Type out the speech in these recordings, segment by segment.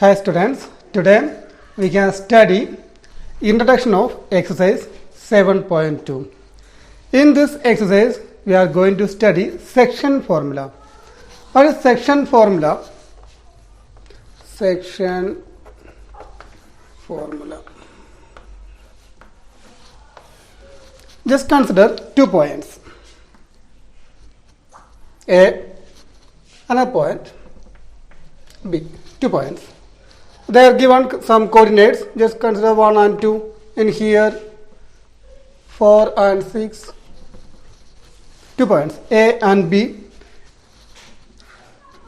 Hi students, today we can study introduction of exercise 7.2. In this exercise we are going to study section formula. What is section formula? Section formula. Just consider 2 points. A, another point B, 2 points. They are given some coordinates. Just consider 1 and 2 in here, 4 and 6. 2 points A and B.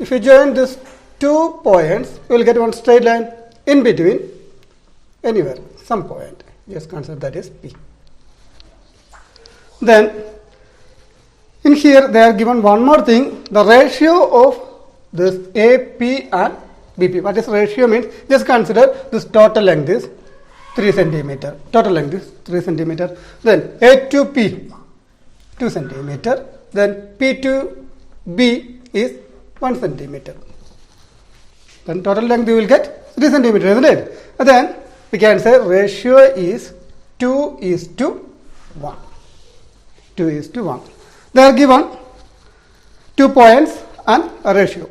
If you join these 2 points, you will get one straight line in between, anywhere, some point. Just consider that is P. Then in here they are given one more thing, the ratio of this AP and BP. What is ratio means? Just consider this total length is 3 centimeter. Total length is 3 centimeter. Then A to P 2 centimeter. Then P to B is 1 centimeter. Then total length you will get 3 centimeter, isn't it? And then we can say ratio is 2:1. 2:1. They are given 2 points and a ratio.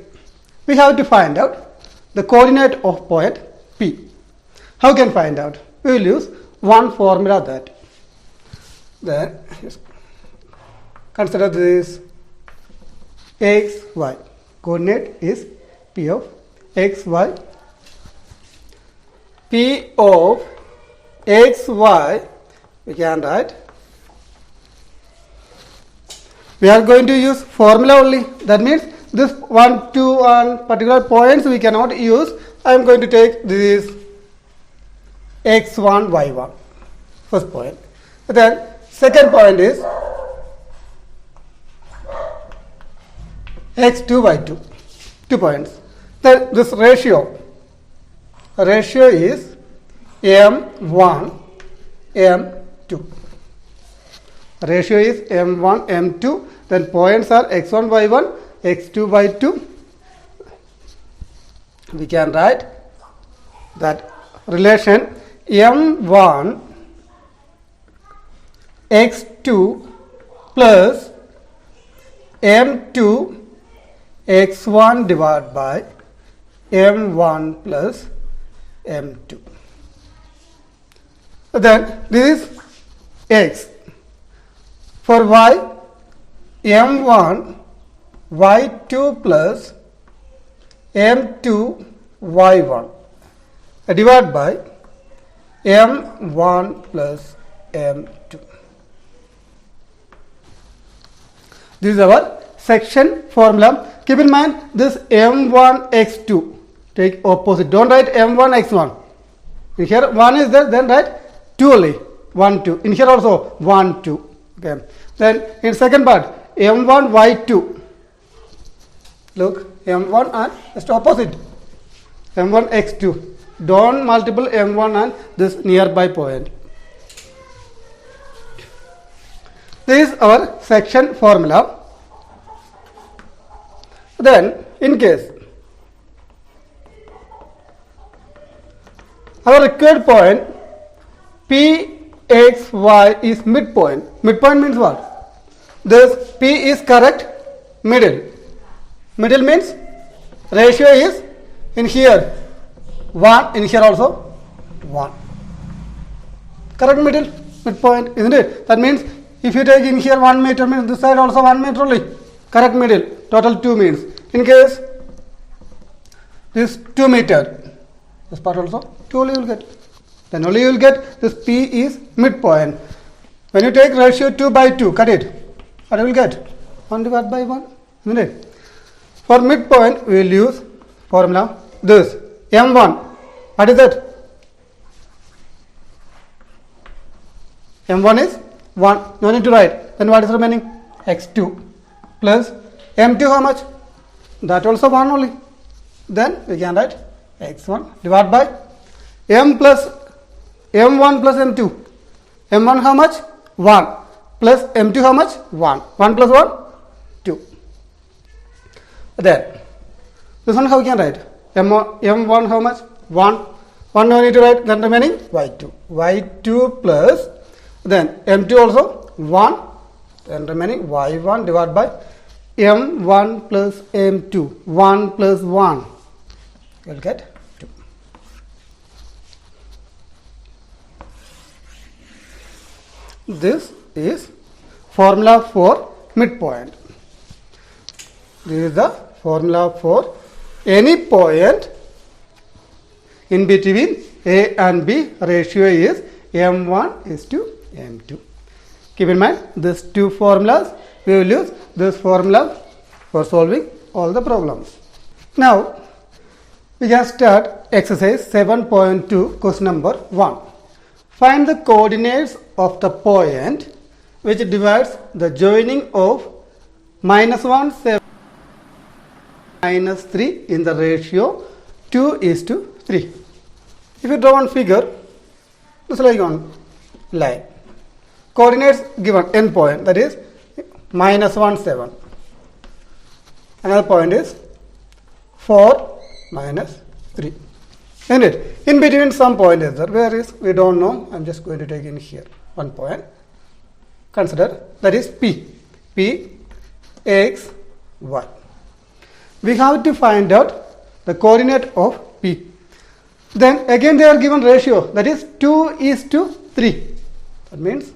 We have to find out the coordinate of point P. How can find out? We will use one formula that. Then consider this x, y. Coordinate is P of x, y. P of x, y, we can write. We are going to use formula only. That means this 1, 2 and particular points we cannot use. I am going to take this x1, y1. First point. Then second point is x2, y2. 2 points. Then this ratio is m1, m2. Ratio is m1, m2. Then points are x1, y1, x2, y2. We can write that relation m1 x2 plus m2 x1 divided by m1 plus m2. Then this is x. For y, m1 y2 plus m2 y1 divided by m1 plus m2. This is our section formula. Keep in mind this m1 x2. Take opposite. Don't write m1 x1. In here 1 is there, then write 2 only. 1, 2. In here also 1, 2. Okay. Then in second part m1 y2. Look, m1 and just opposite. m1 x2. Don't multiple m1 and this nearby point. This is our section formula. Then in case our required point PXY is midpoint. Midpoint means what? This P is correct middle. Middle means ratio is in here 1, in here also 1. Correct middle, midpoint, isn't it? That means if you take in here 1 meter means this side also 1 meter only. Correct middle, total 2 means. In case this 2 meter, this part also 2 only you will get. Then only you will get this P is midpoint. When you take ratio 2/2, cut it. What you will get? 1 divided by 1, isn't it? For midpoint, we will use formula this m1. What is that? m1 is 1. No need to write. Then what is remaining? x2 plus m2 how much? That also 1 only. Then we can write x1 divided by m plus m1 plus m2. m1 how much? 1 plus m2 how much? 1. 1 plus 1? 2. Then this one how we can write? M1 how much? 1 no need to write, then remaining y2. y2 plus, then m2 also 1, then remaining y1 divided by m1 plus m2. 1 plus 1. You will get 2. This is formula for midpoint. This is the formula for any point in between A and B. Ratio is m1 is to m2. Keep in mind these two formulas. We will use this formula for solving all the problems. Now we can start exercise 7.2, question number 1. Find the coordinates of the point which divides the joining of -1, 7, -3 in the ratio 2:3. If you draw one figure, this is like one line. Coordinates given end point, that is -1, 7. Another point is 4, -3. Isn't it? In between some point is there. Where is? We don't know. I'm just going to take in here one point. Consider that is P. P, X, Y. We have to find out the coordinate of P. Then again they are given ratio, that is 2:3. That means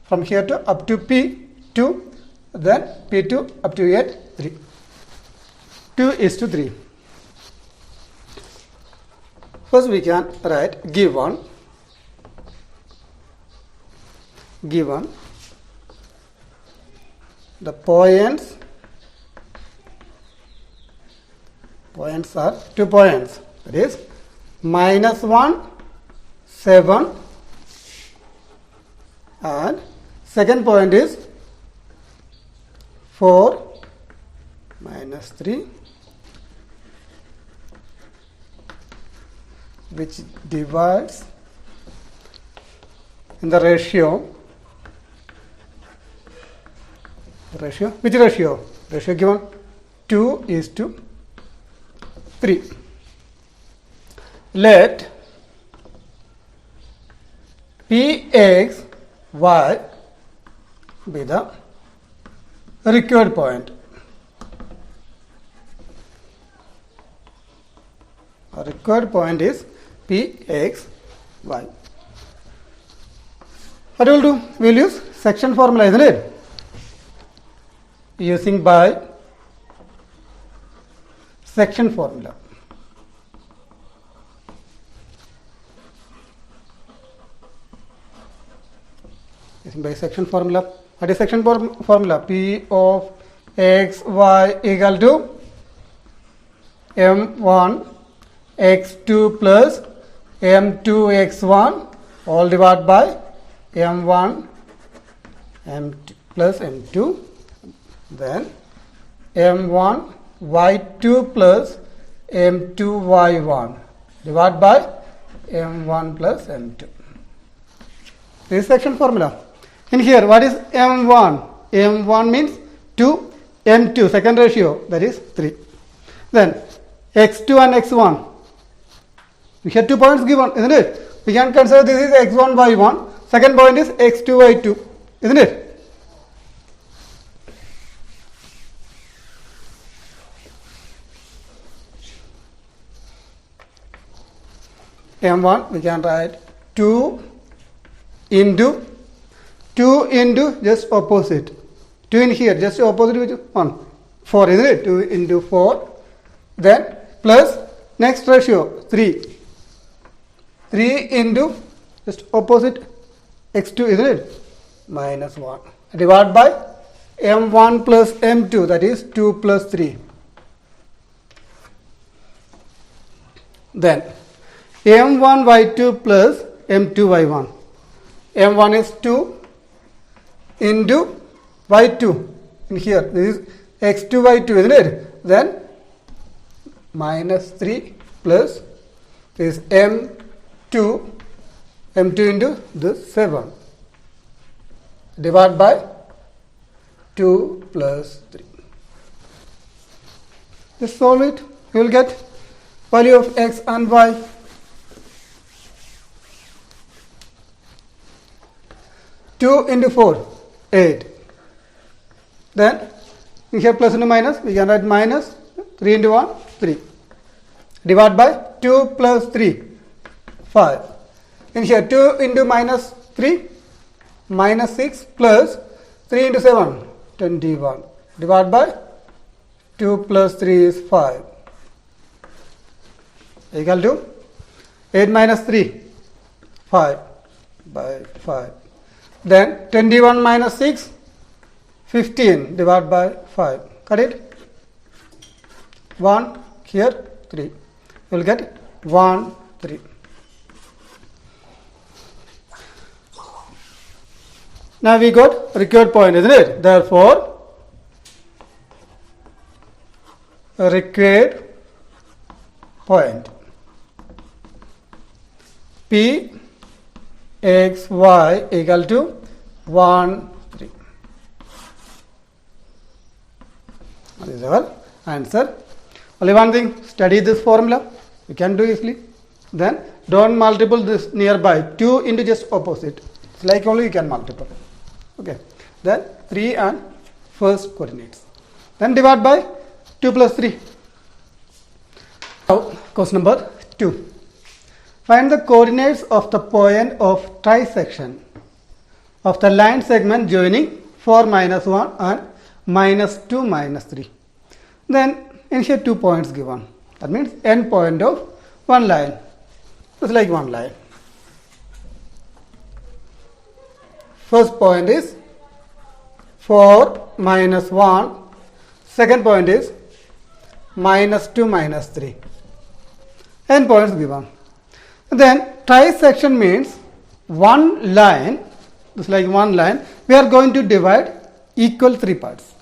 from here to up to P 2, then P2 up to 8, 3. 2:3. First we can write given the points are 2 points, that is -1, 7 and second point is 4, -3, which divides in the ratio. Which ratio? Ratio given 2:3. Let Px, Y be the required point. Our required point is Px, Y. What we will do? We will use section formula, isn't it? Using by section formula. Using by section formula. What is section formula? P of x, y equal to m1 x2 plus m2 x1 all divided by m1 m2 plus m2, then m1 y2 plus m2 y1 divided by m1 plus m2. This is section formula. In here, what is m1? m1 means 2, m2 second ratio, that is 3. Then x2 and x1. We have 2 points given, isn't it? We can consider this is x1 y1. Second point is x2 y2, isn't it? m1 we can write 2 into just opposite. 2 in here, just opposite which 1. 4, isn't it? 2 into 4. Then plus next ratio 3. 3 into just opposite x2, isn't it? -1. Divided by m1 plus m2, that is 2 plus 3. Then m1 y2 plus m2 y1. m1 is 2 into y2 in here. This is x2 y2, isn't it? Then -3 plus this m2 into this 7 divided by 2 plus 3. Just solve it. You will get value of x and y. Two into 4, 8. Then here plus into minus, we can write minus 3 into 1, 3. Divide by 2 plus 3, 5. In here 2 into minus 3, minus 6 plus 3 into 7, 21. Divide by 2 plus 3 is 5. Equal to 8 minus 3, 5 by 5. Then 21 minus 6, 15 divided by 5. Got it? 1 here, 3. You will get 1, 3. Now we got required point, isn't it? Therefore, a required point P x y equal to 1, 3. That is our answer. Only one thing, study this formula. You can do easily. Then don't multiple this nearby. 2 into just opposite. It's like only you can multiple. Okay. Then 3 and first coordinates. Then divide by 2 plus 3. Now question number 2. Find the coordinates of the point of trisection of the line segment joining 4 minus 1 and minus 2 minus 3. Then in here 2 points given. That means end point of one line. It's like one line. First point is 4 minus 1. Second point is minus 2 minus 3. End points given. Then trisection means one line, just like one line, we are going to divide equal 3 parts.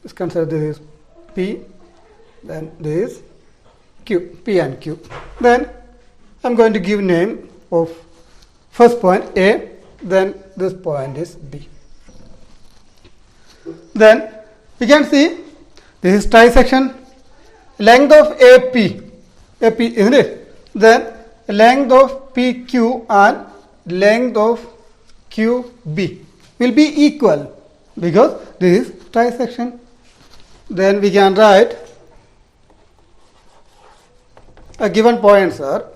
Let's consider this is P, then this is Q, P and Q. Then I am going to give name of first point A, then this point is B. Then we can see this is trisection, length of AP, isn't it? Then length of PQ and length of QB will be equal because this is trisection. Then we can write a given points are.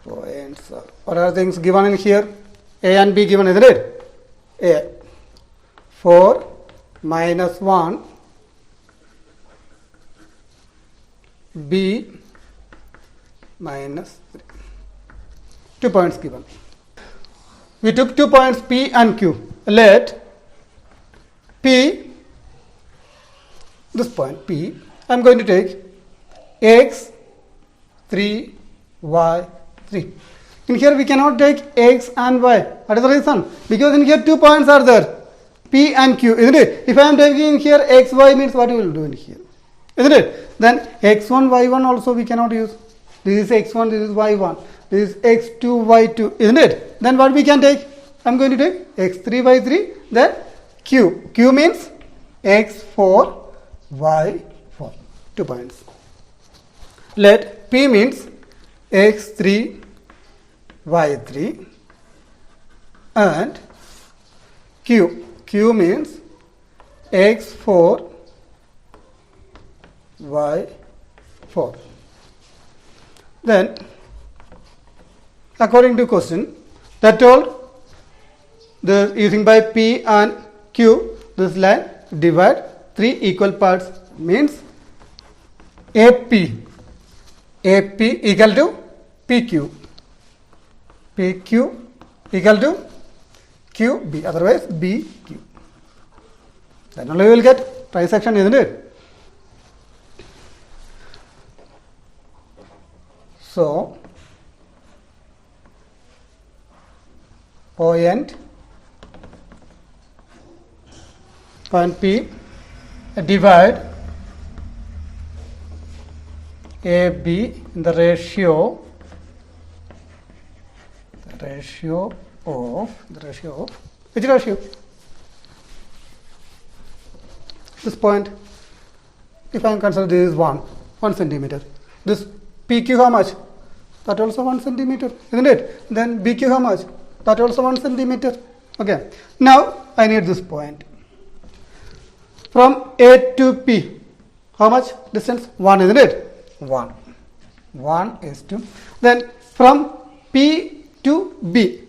What are things given in here? A and B given, isn't it? A 4 minus 1, B minus 3. 2 points given. We took 2 points P and Q. Let P, this point P, I am going to take x 3, y 3. In here we cannot take x and y. What is the reason? Because in here 2 points are there, P and Q, isn't it? If I am taking here x, y means what you will do in here, isn't it? Then x1, y1 also we cannot use. This is x1, this is y1, this is x2, y2, isn't it? Then what we can take? I am going to take x3, y3, then q. Q means x4, y4. 2 points. Let P means x3, y3 and q. Q means x4, y4. Then according to question, that told the using by P and Q, this line divide 3 equal parts means AP equal to PQ, PQ equal to QB, otherwise BQ. Then only we will get trisection, isn't it? So point P divide AB in the ratio of which ratio? This point if I am considering this is 1 centimeter. This PQ how much? That also 1 centimeter, isn't it? Then BQ how much? That also 1 centimeter. Okay. Now I need this point. From A to P, how much distance? 1, isn't it? 1. 1 is to. Then from P to B,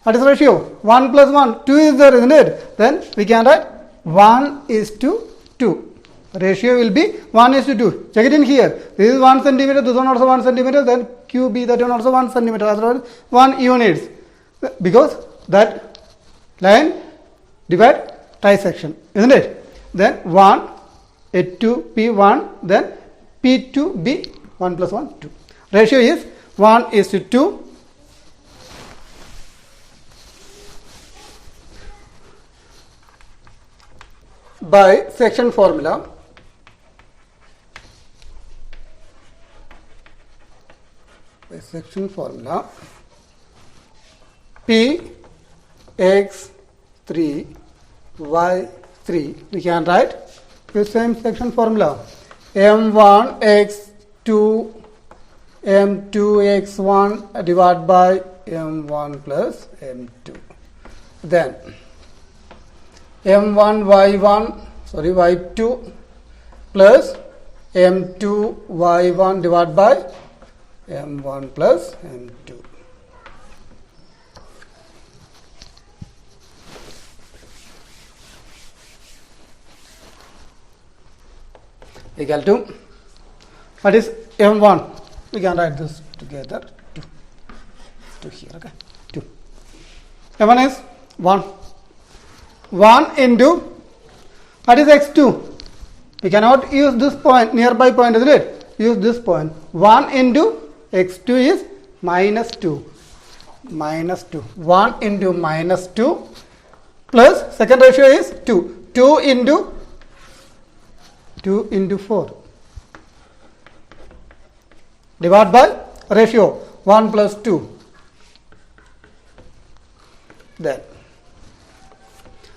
what is the ratio? 1 plus 1, 2 is there, isn't it? Then we can write 1 is to 2. Ratio will be 1 is to 2. Check it in here. This is 1 centimeter, this one also 1 centimeter, then QB, that one also 1 centimeter, otherwise 1 units. Because that line divide trisection, isn't it? Then 1, A to P 1, then P to B, 1 plus 1, 2. Ratio is 1 is to 2. By section formula, P x 3 y 3, we can write the same section formula, m1 x2 m2 x1 divided by m1 plus m2. Then m1 y2 plus m2 y1 divided by m1 plus m2. Equal to, what is m1? We can write this together, 2 here, okay, 2. m1 is 1. 1 into, what is x2? We cannot use this point, nearby point, isn't it? Use this point. 1 into x2 is minus 2. Minus 2. 1 into minus 2 plus second ratio is 2. 2 into 4. Divide by ratio 1 plus 2. Then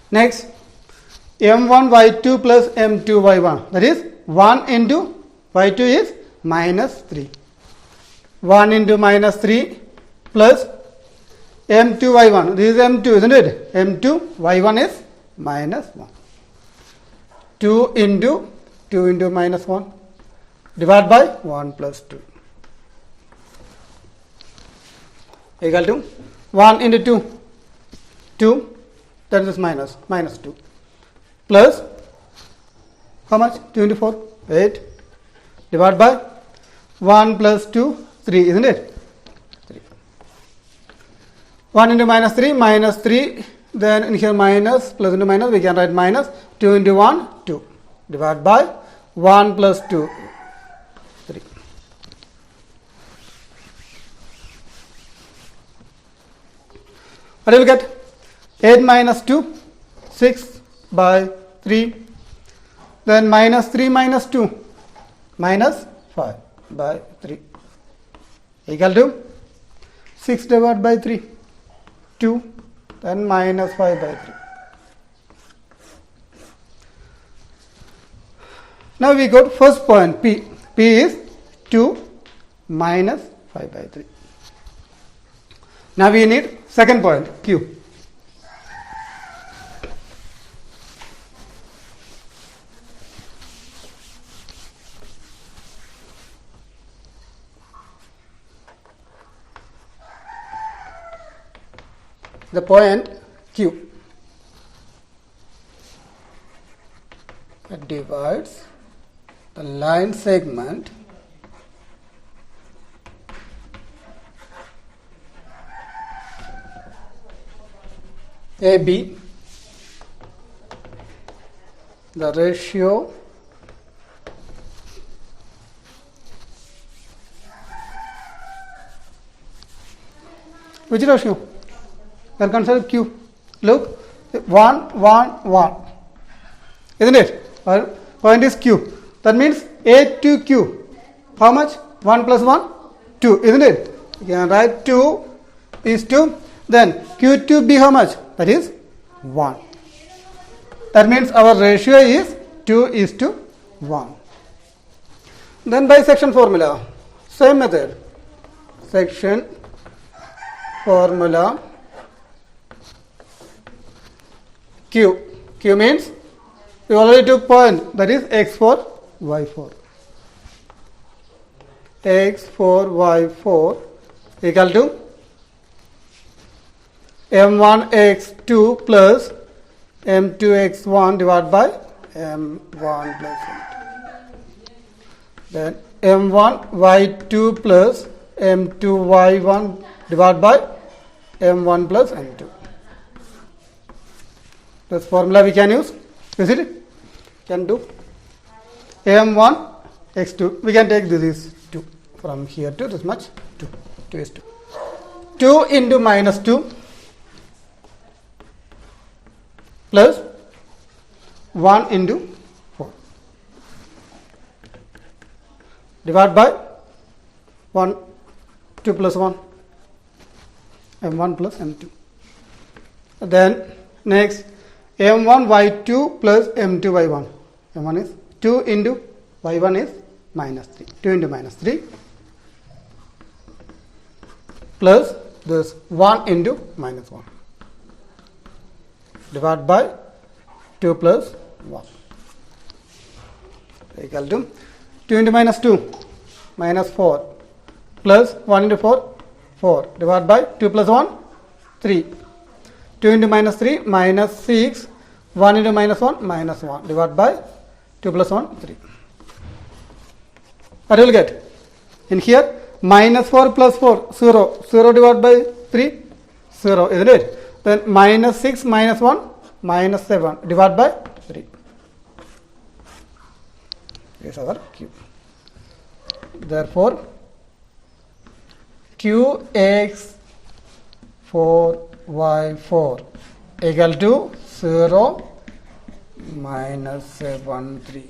next, m1 y2 plus m2 y1, that is 1 into y2 is minus 3. 1 into minus 3 plus m2 y1, this is m2, isn't it? m2 y1 is minus 1. 2 into minus 1 divided by 1 plus 2 equal to 1 into 2, that is minus 2 plus how much? 2 into 4, 8 divided by 1 plus 2, 3, isn't it? 3. 1 into minus 3, then in here minus, plus into minus, we can write minus 2 into 1, 2 divided by 1 plus 2, 3. What do you get? 8 minus 2, 6 by 3. Then minus 3 minus 2, minus 5 by 3. Equal to 6 divided by 3, 2. Then minus 5 by 3. Now we got first point P. P is 2 minus 5 by 3. Now we need second point Q. The point Q that divides the line segment AB, the ratio which ratio? We are considered Q. Look, 1, 1, 1. Isn't it? Our point is Q. That means A to Q. How much? 1 plus 1? 2. Isn't it? You can write 2 is 2. Then Q to B how much? That is 1. That means our ratio is 2 is to 1. Then by section formula, same method. Section formula Q. Q means we already took point, that is x4, y4. x4, y4 equal to m1 x2 plus m2 x1 divided by m1 plus m2. Then m1 y2 plus m2 y1 divided by m1 plus m2. This formula we can use, is it? Can do. m1 x2, we can take this is 2 from here to this much, 2 is 2. 2 into minus 2 plus 1 into 4 divided by 1, 2 plus 1, m1 plus m2. Then next m1 y2 plus m2 y1. m1 is 2 into y1 is minus 3. 2 into minus 3 plus this 1 into minus 1 divided by 2 plus 1 equal to 2 into minus 2 minus 4 plus 1 into 4 4 divided by 2 plus 1 3. 2 into minus 3 minus 6, 1 into minus 1 minus 1 divided by 2 plus 1 3. What will you get? In here minus 4 plus 4 0, 0 divided by 3 0, isn't it? Then minus 6 minus 1 minus 7 divided by 3. This is our Q. Therefore Qx 4y4 equal to 0 minus 7 3.